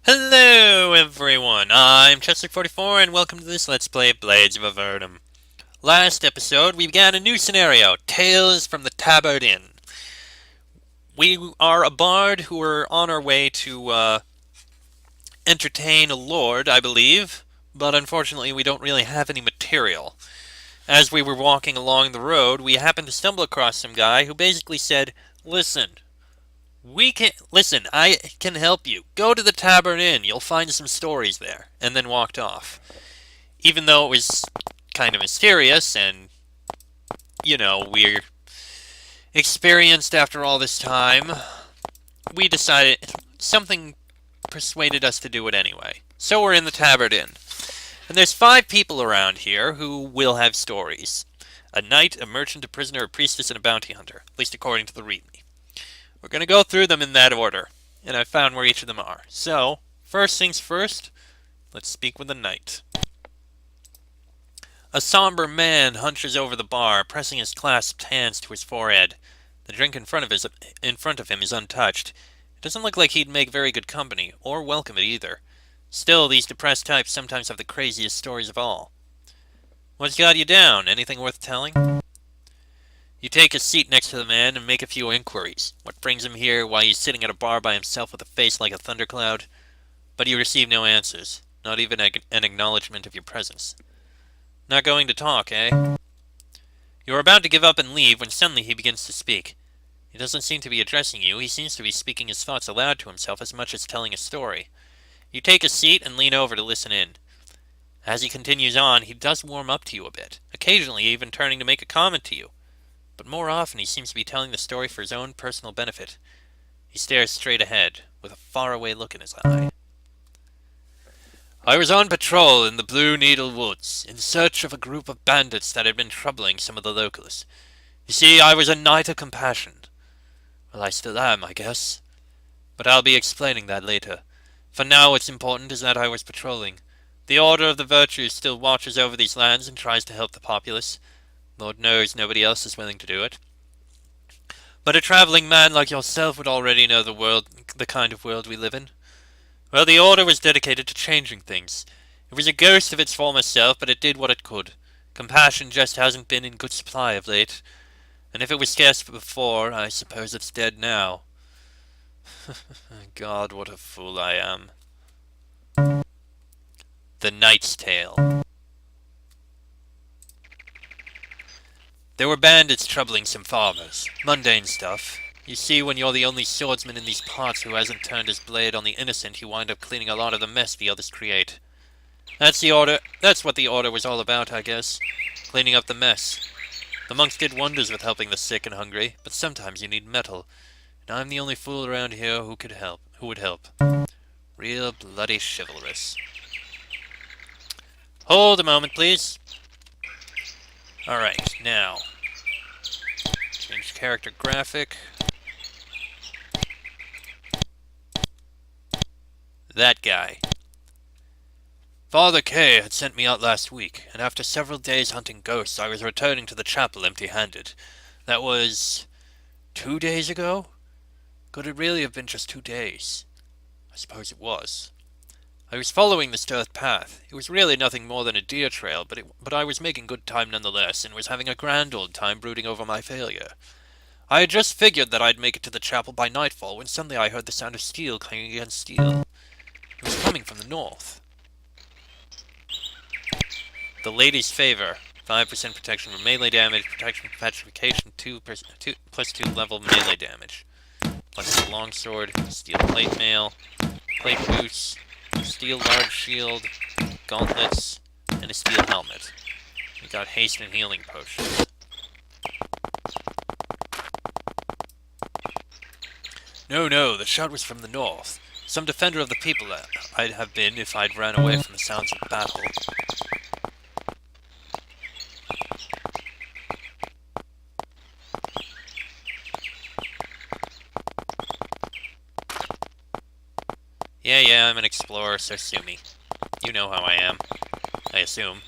Hello everyone, I'm Chester44 and welcome to this Let's Play Blades of Avernum. Last episode, we began a new scenario, Tales from the Tabard Inn. We are a bard who are on our way to entertain a lord, I believe, but unfortunately we don't really have any material. As we were walking along the road, we happened to stumble across some guy who basically said, Listen, I can help you. Go to the Tavern Inn. You'll find some stories there. And then walked off. Even though it was kind of mysterious and, we're experienced after all this time, we decided something persuaded us to do it anyway. So we're in the Tavern Inn. And there's 5 people around here who will have stories. A knight, a merchant, a prisoner, a priestess, and a bounty hunter. At least according to the readme. We're going to go through them in that order, and I've found where each of them are. So, first things first, let's speak with the knight. A somber man hunches over the bar, pressing his clasped hands to his forehead. The drink in front of him is untouched. It doesn't look like he'd make very good company, or welcome it either. Still, these depressed types sometimes have the craziest stories of all. What's got you down? Anything worth telling? You take a seat next to the man and make a few inquiries. What brings him here, why he's sitting at a bar by himself with a face like a thundercloud? But you receive no answers, not even an acknowledgement of your presence. Not going to talk, eh? You are about to give up and leave when suddenly he begins to speak. He doesn't seem to be addressing you, he seems to be speaking his thoughts aloud to himself as much as telling a story. You take a seat and lean over to listen in. As he continues on, he does warm up to you a bit, occasionally even turning to make a comment to you. But more often he seems to be telling the story for his own personal benefit. He stares straight ahead, with a faraway look in his eye. I was on patrol in the Blue Needle Woods, in search of a group of bandits that had been troubling some of the locals. You see, I was a knight of compassion. Well, I still am, I guess. But I'll be explaining that later. For now, what's important is that I was patrolling. The Order of the Virtues still watches over these lands and tries to help the populace. Lord knows nobody else is willing to do it. But a traveling man like yourself would already know the kind of world we live in. Well, the Order was dedicated to changing things. It was a ghost of its former self, but it did what it could. Compassion just hasn't been in good supply of late. And if it was scarce before, I suppose it's dead now. God, what a fool I am. The Knight's Tale. There were bandits troubling some farmers. Mundane stuff. You see, when you're the only swordsman in these parts who hasn't turned his blade on the innocent, you wind up cleaning a lot of the mess the others create. That's what the order was all about, I guess. Cleaning up the mess. The monks did wonders with helping the sick and hungry, but sometimes you need metal. And I'm the only fool around here who would help. Real bloody chivalrous. Hold a moment, please. Alright, now. Change character graphic. That guy. Father K had sent me out last week, and after several days hunting ghosts, I was returning to the chapel empty-handed. That was 2 days ago? Could it really have been just 2 days? I suppose it was. I was following the Stirth path. It was really nothing more than a deer trail, but I was making good time nonetheless, and was having a grand old time brooding over my failure. I had just figured that I'd make it to the chapel by nightfall when suddenly I heard the sound of steel clanging against steel. It was coming from the north. The Lady's Favor. 5% protection from melee damage, protection from petrification, 2+2 level melee damage. Plus the longsword, steel plate mail, plate boots, steel large shield, gauntlets, and a steel helmet. We got haste and healing potions. No, the shot was from the north. Some defender of the people I'd have been if I'd ran away from the sounds of battle. Yeah, I'm an explorer, so sue me. You know how I am. I assume.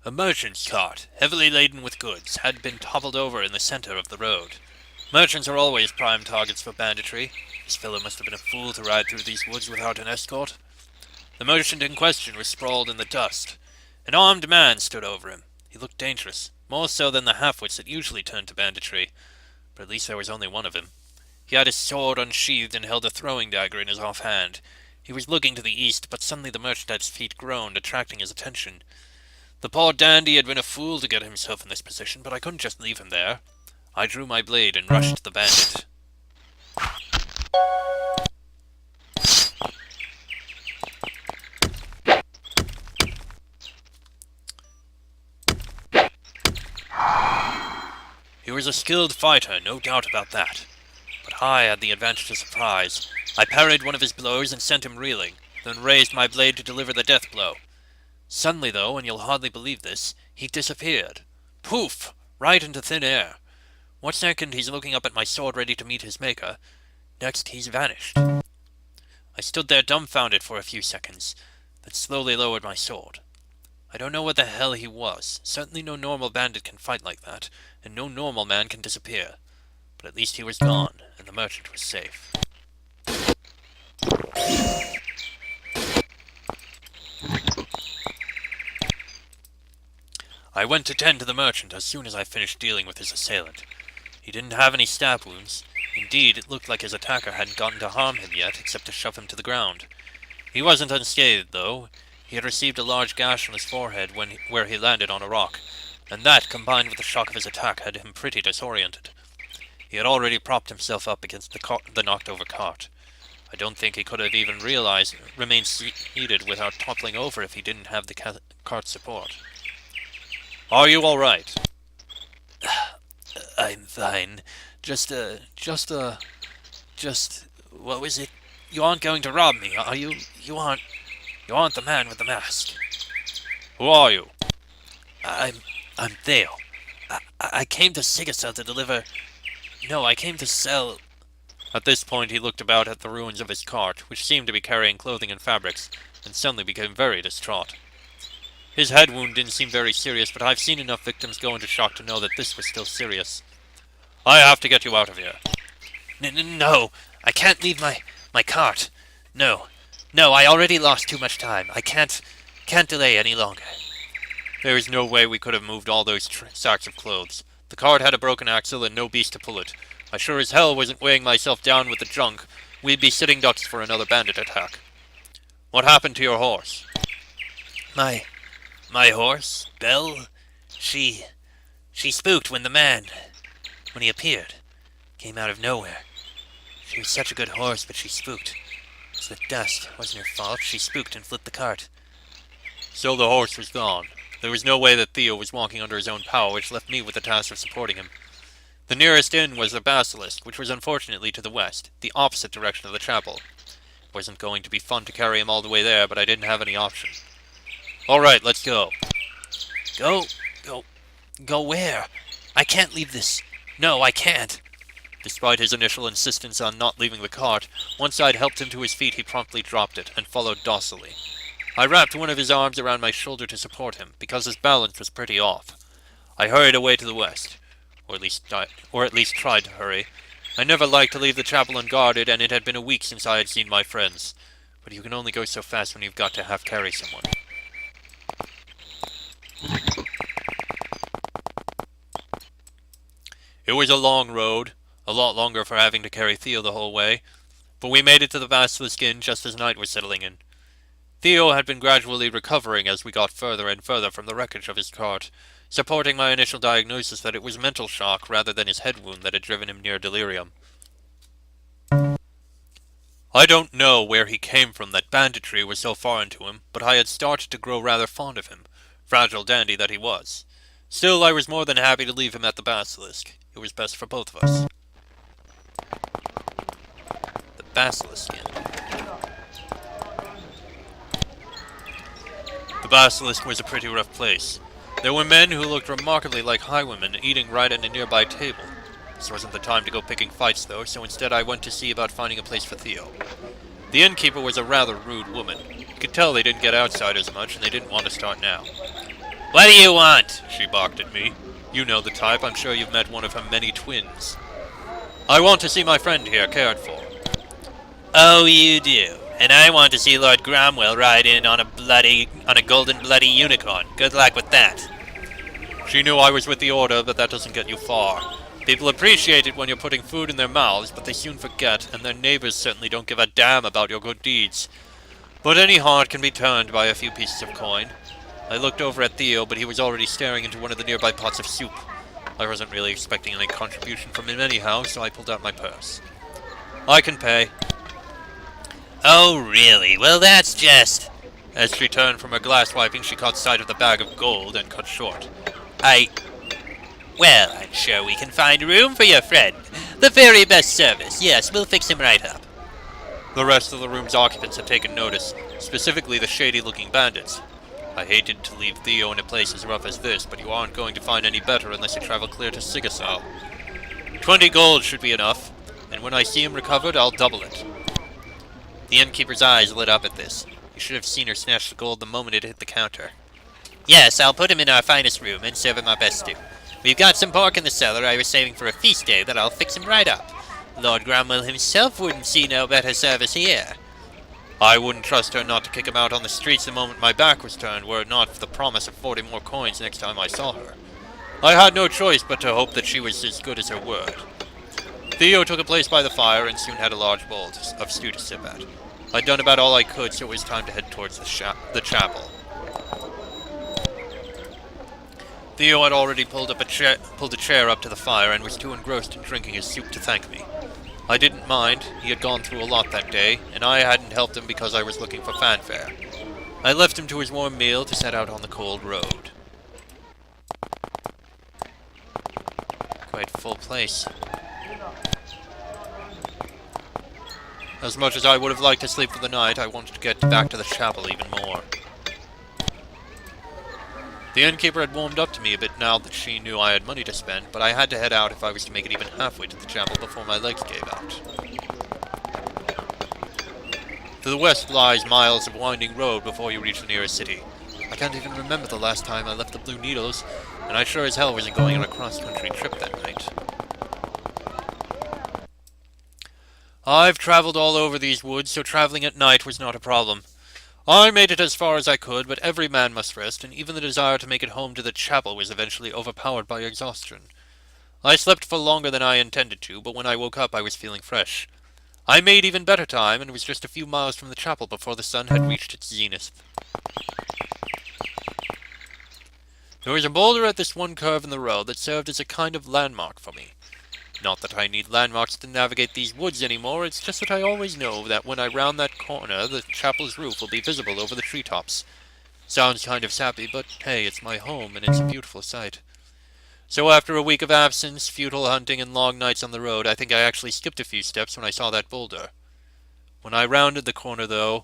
A merchant's cart, heavily laden with goods, had been toppled over in the center of the road. Merchants are always prime targets for banditry. This fellow must have been a fool to ride through these woods without an escort. The merchant in question was sprawled in the dust. An armed man stood over him. He looked dangerous, more so than the half-wits that usually turn to banditry, but at least there was only one of him. He had his sword unsheathed and held a throwing dagger in his offhand. He was looking to the east, but suddenly the merchant at his feet groaned, attracting his attention. The poor dandy had been a fool to get himself in this position, but I couldn't just leave him there. I drew my blade and rushed the bandit. He was a skilled fighter, no doubt about that. But I had the advantage of surprise. I parried one of his blows and sent him reeling, then raised my blade to deliver the death blow. Suddenly, though, and you'll hardly believe this, he disappeared. Poof! Right into thin air. One second he's looking up at my sword ready to meet his maker. Next he's vanished. I stood there dumbfounded for a few seconds, then slowly lowered my sword. I don't know what the hell he was. Certainly no normal bandit can fight like that, and no normal man can disappear. But at least he was gone, and the merchant was safe. I went to tend to the merchant as soon as I finished dealing with his assailant. He didn't have any stab wounds. Indeed, it looked like his attacker hadn't gotten to harm him yet, except to shove him to the ground. He wasn't unscathed, though. He had received a large gash on his forehead where he landed on a rock, and that, combined with the shock of his attack, had him pretty disoriented. He had already propped himself up against the knocked-over cart. I don't think he could have even remained seated without toppling over if he didn't have the cart's support. Are you all right? I'm fine. What was it? You aren't going to rob me, are you? You aren't the man with the mask. Who are you? I'm Theo. I came to Sigasel to deliver... No, I came to sell... At this point he looked about at the ruins of his cart, which seemed to be carrying clothing and fabrics, and suddenly became very distraught. His head wound didn't seem very serious, but I've seen enough victims go into shock to know that this was still serious. I have to get you out of here. No, I can't leave my cart. No, I already lost too much time. I can't delay any longer. There is no way we could have moved all those sacks of clothes. The cart had a broken axle and no beast to pull it. I sure as hell wasn't weighing myself down with the junk. We'd be sitting ducks for another bandit attack. What happened to your horse? My horse, Belle, she spooked when he appeared, came out of nowhere. She was such a good horse, but she spooked. It was the dust, wasn't her fault. She spooked and flipped the cart. So the horse was gone. There was no way that Theo was walking under his own power, which left me with the task of supporting him. The nearest inn was the Basilisk, which was unfortunately to the west, the opposite direction of the chapel. It wasn't going to be fun to carry him all the way there, but I didn't have any option. All right, let's go. Go where? I can't leave this. No, I can't. Despite his initial insistence on not leaving the cart, once I'd helped him to his feet, he promptly dropped it and followed docilely. I wrapped one of his arms around my shoulder to support him, because his balance was pretty off. I hurried away to the west, or at least tried to hurry. I never liked to leave the chapel unguarded, and it had been a week since I had seen my friends. But you can only go so fast when you've got to half-carry someone. It was a long road, a lot longer for having to carry Theo the whole way, but we made it to the Basilisk Inn just as night was settling in. Theo had been gradually recovering as we got further and further from the wreckage of his cart, supporting my initial diagnosis that it was mental shock rather than his head wound that had driven him near delirium. I don't know where he came from that banditry was so foreign to him, but I had started to grow rather fond of him, fragile dandy that he was. Still, I was more than happy to leave him at the Basilisk. It was best for both of us. The Basilisk Inn. The Basilisk was a pretty rough place. There were men who looked remarkably like highwaymen eating right at a nearby table. This wasn't the time to go picking fights, though, so instead I went to see about finding a place for Theo. The innkeeper was a rather rude woman. You could tell they didn't get outsiders much, and they didn't want to start now. What do you want? She barked at me. You know the type. I'm sure you've met one of her many twins. I want to see my friend here cared for. Oh, you do. And I want to see Lord Cromwell ride in on a golden bloody unicorn. Good luck with that. She knew I was with the Order, but that doesn't get you far. People appreciate it when you're putting food in their mouths, but they soon forget, and their neighbors certainly don't give a damn about your good deeds. But any heart can be turned by a few pieces of coin. I looked over at Theo, but he was already staring into one of the nearby pots of soup. I wasn't really expecting any contribution from him anyhow, so I pulled out my purse. I can pay. Oh, really? Well, that's just... As she turned from her glass wiping, she caught sight of the bag of gold and cut short. Well, I'm sure we can find room for your friend. The very best service. Yes, we'll fix him right up. The rest of the room's occupants had taken notice, specifically the shady-looking bandits. I hated to leave Theo in a place as rough as this, but you aren't going to find any better unless you travel clear to Sigasau. 20 gold should be enough, and when I see him recovered, I'll double it. The innkeeper's eyes lit up at this. You should have seen her snatch the gold the moment it hit the counter. Yes, I'll put him in our finest room and serve him our best stew. We've got some pork in the cellar I was saving for a feast day that I'll fix him right up. Lord Cromwell himself wouldn't see no better service here. I wouldn't trust her not to kick him out on the streets the moment my back was turned, were it not for the promise of 40 more coins next time I saw her. I had no choice but to hope that she was as good as her word. Theo took a place by the fire and soon had a large bowl of stew to sip at. I'd done about all I could, so it was time to head towards the chapel. Theo had already pulled a chair up to the fire and was too engrossed in drinking his soup to thank me. I didn't mind. He had gone through a lot that day, and I hadn't helped him because I was looking for fanfare. I left him to his warm meal to set out on the cold road. Quite a full place. As much as I would have liked to sleep for the night, I wanted to get back to the chapel even more. The innkeeper had warmed up to me a bit now that she knew I had money to spend, but I had to head out if I was to make it even halfway to the chapel before my legs gave out. To the west lies miles of winding road before you reach the nearest city. I can't even remember the last time I left the Blue Needles, and I sure as hell wasn't going on a cross-country trip that night. I've traveled all over these woods, so traveling at night was not a problem. I made it as far as I could, but every man must rest, and even the desire to make it home to the chapel was eventually overpowered by exhaustion. I slept for longer than I intended to, but when I woke up I was feeling fresh. I made even better time, and was just a few miles from the chapel before the sun had reached its zenith. There was a boulder at this one curve in the road that served as a kind of landmark for me. Not that I need landmarks to navigate these woods anymore, it's just that I always know that when I round that corner, the chapel's roof will be visible over the treetops. Sounds kind of sappy, but hey, it's my home, and it's a beautiful sight. So after a week of absence, futile hunting, and long nights on the road, I think I actually skipped a few steps when I saw that boulder. When I rounded the corner, though,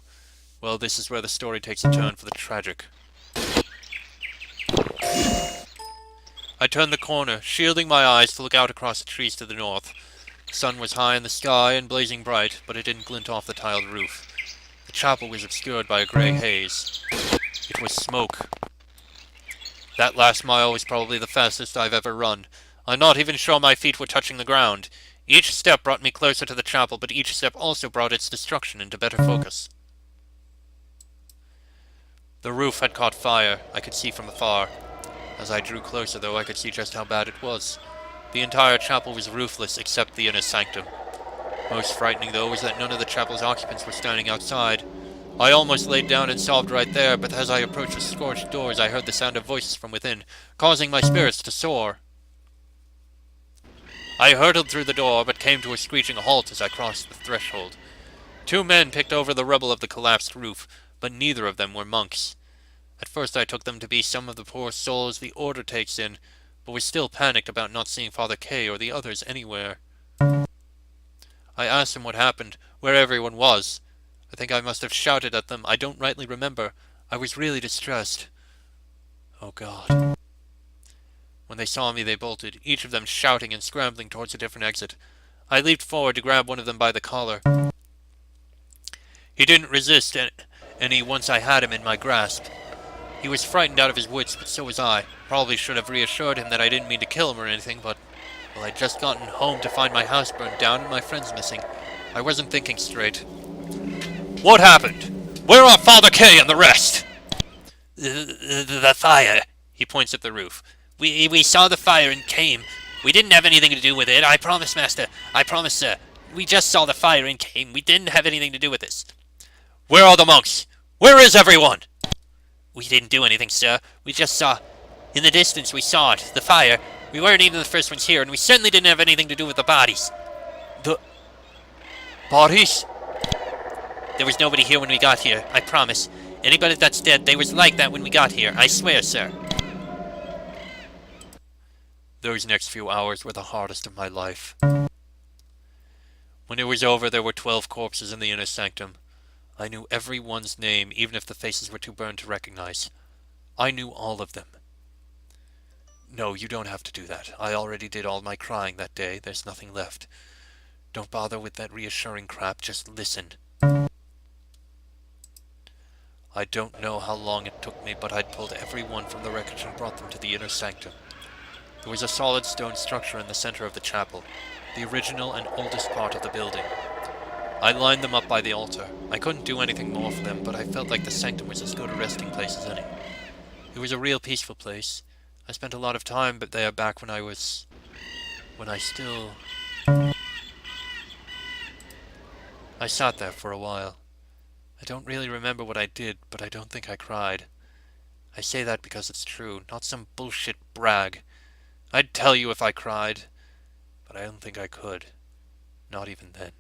well, this is where the story takes a turn for the tragic. I turned the corner, shielding my eyes to look out across the trees to the north. The sun was high in the sky and blazing bright, but it didn't glint off the tiled roof. The chapel was obscured by a grey haze. It was smoke. That last mile was probably the fastest I've ever run. I'm not even sure my feet were touching the ground. Each step brought me closer to the chapel, but each step also brought its destruction into better focus. The roof had caught fire, I could see from afar. As I drew closer, though, I could see just how bad it was. The entire chapel was roofless except the inner sanctum. Most frightening, though, was that none of the chapel's occupants were standing outside. I almost laid down and sobbed right there, but as I approached the scorched doors, I heard the sound of voices from within, causing my spirits to soar. I hurtled through the door, but came to a screeching halt as I crossed the threshold. 2 men picked over the rubble of the collapsed roof, but neither of them were monks. At first I took them to be some of the poor souls the Order takes in, but was still panicked about not seeing Father K or the others anywhere. I asked them what happened, where everyone was. I think I must have shouted at them. I don't rightly remember. I was really distressed. Oh God. When they saw me, they bolted, each of them shouting and scrambling towards a different exit. I leaped forward to grab one of them by the collar. He didn't resist any once I had him in my grasp. He was frightened out of his wits, but so was I. Probably should have reassured him that I didn't mean to kill him or anything, but, well, I'd just gotten home to find my house burned down and my friends missing. I wasn't thinking straight. What happened? Where are Father K and the rest? The fire. He points at the roof. We saw the fire and came. We didn't have anything to do with it. I promise, Master. I promise, sir. We just saw the fire and came. We didn't have anything to do with this. Where are the monks? Where is everyone? We didn't do anything, sir. We just saw... In the distance, we saw it. The fire. We weren't even the first ones here, and we certainly didn't have anything to do with the bodies. The... bodies? There was nobody here when we got here. I promise. Anybody that's dead, they was like that when we got here. I swear, sir. Those next few hours were the hardest of my life. When it was over, there were 12 corpses in the inner sanctum. I knew everyone's name, even if the faces were too burned to recognize. I knew all of them. No, you don't have to do that. I already did all my crying that day. There's nothing left. Don't bother with that reassuring crap. Just listen. I don't know how long it took me, but I'd pulled everyone from the wreckage and brought them to the inner sanctum. There was a solid stone structure in the center of the chapel, the original and oldest part of the building. I lined them up by the altar. I couldn't do anything more for them, but I felt like the sanctum was as good a resting place as any. It was a real peaceful place. I spent a lot of time there back when I sat there for a while. I don't really remember what I did, but I don't think I cried. I say that because it's true, not some bullshit brag. I'd tell you if I cried, but I don't think I could. Not even then.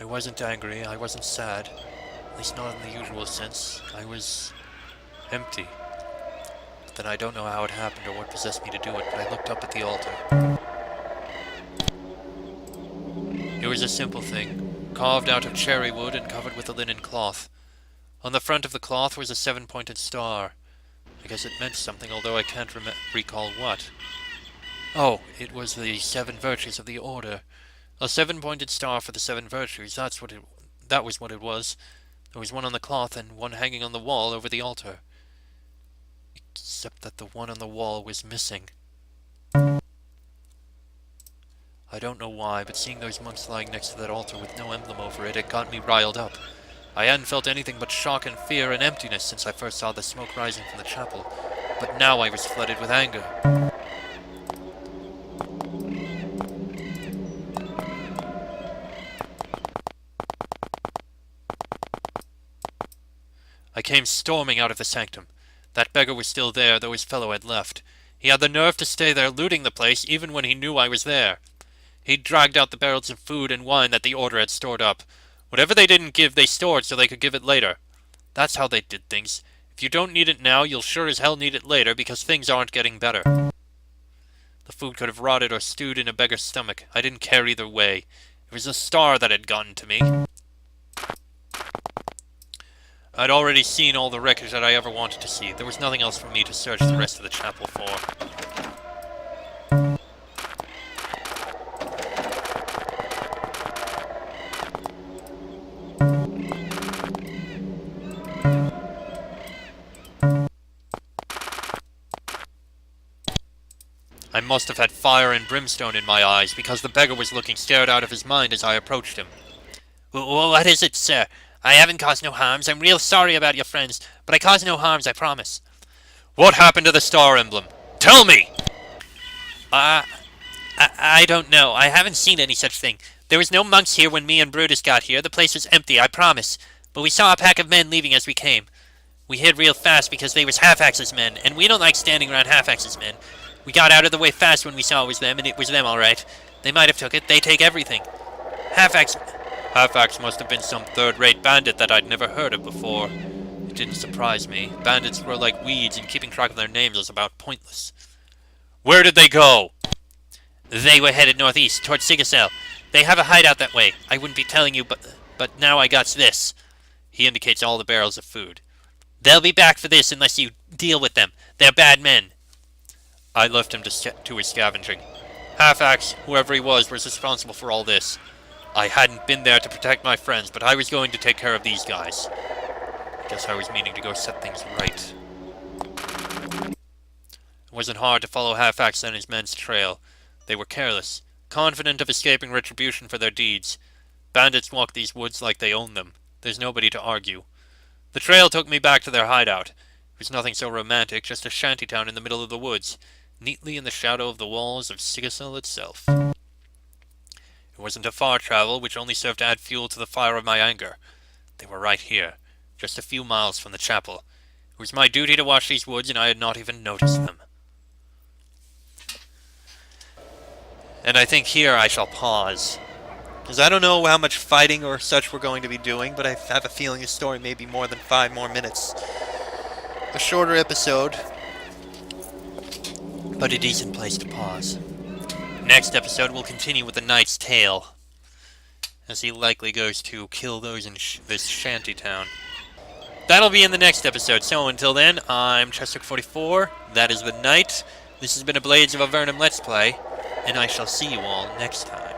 I wasn't angry, I wasn't sad, at least not in the usual sense. I was empty. But then I don't know how it happened or what possessed me to do it, but I looked up at the altar. It was a simple thing, carved out of cherry wood and covered with a linen cloth. On the front of the cloth was a 7-pointed star. I guess it meant something, although I can't recall what. Oh, it was the 7 virtues of the order. A 7-pointed star for the 7 virtues, that was what it was. There was one on the cloth and one hanging on the wall over the altar. Except that the one on the wall was missing. I don't know why, but seeing those monks lying next to that altar with no emblem over it, it got me riled up. I hadn't felt anything but shock and fear and emptiness since I first saw the smoke rising from the chapel, but now I was flooded with anger. I came storming out of the sanctum. That beggar was still there, though his fellow had left. He had the nerve to stay there looting the place, even when he knew I was there. He'd dragged out the barrels of food and wine that the order had stored up. Whatever they didn't give, they stored so they could give it later. That's how they did things. If you don't need it now, you'll sure as hell need it later, because things aren't getting better. The food could have rotted or stewed in a beggar's stomach. I didn't care either way. It was the star that had gotten to me. I'd already seen all the wreckage that I ever wanted to see. There was nothing else for me to search the rest of the chapel for. I must have had fire and brimstone in my eyes, because the beggar was looking scared out of his mind as I approached him. What is it, sir? I haven't caused no harms. I'm real sorry about your friends, but I caused no harms, I promise. What happened to the star emblem? Tell me! I don't know. I haven't seen any such thing. There was no monks here when me and Brutus got here. The place was empty, I promise. But we saw a pack of men leaving as we came. We hid real fast because they was Half-Axe's men, and we don't like standing around Half-Axe's men. We got out of the way fast when we saw it was them, and it was them all right. They might have took it. They take everything. Half-Axe must have been some third-rate bandit that I'd never heard of before. It didn't surprise me. Bandits grow like weeds, and keeping track of their names is about pointless. Where did they go? They were headed northeast, towards Sigacel. They have a hideout that way. I wouldn't be telling you, but now I got this. He indicates all the barrels of food. They'll be back for this unless you deal with them. They're bad men. I left him to his scavenging. Half-Axe, whoever he was responsible for all this. I hadn't been there to protect my friends, but I was going to take care of these guys. Guess I was meaning to go set things right. It wasn't hard to follow Halfax and his men's trail. They were careless, confident of escaping retribution for their deeds. Bandits walk these woods like they own them. There's nobody to argue. The trail took me back to their hideout. It was nothing so romantic, just a shantytown in the middle of the woods, neatly in the shadow of the walls of Sigasel itself. It wasn't a far travel, which only served to add fuel to the fire of my anger. They were right here, just a few miles from the chapel. It was my duty to watch these woods, and I had not even noticed them. And I think here I shall pause. Because I don't know how much fighting or such we're going to be doing, but I have a feeling this story may be more than 5 more minutes. A shorter episode, but a decent place to pause. Next episode we'll continue with the Knight's Tale, as he likely goes to kill those in this shanty town. That'll be in the next episode, so until then, I'm Chester44, that is the Knight, this has been a Blades of Avernum Let's Play, and I shall see you all next time.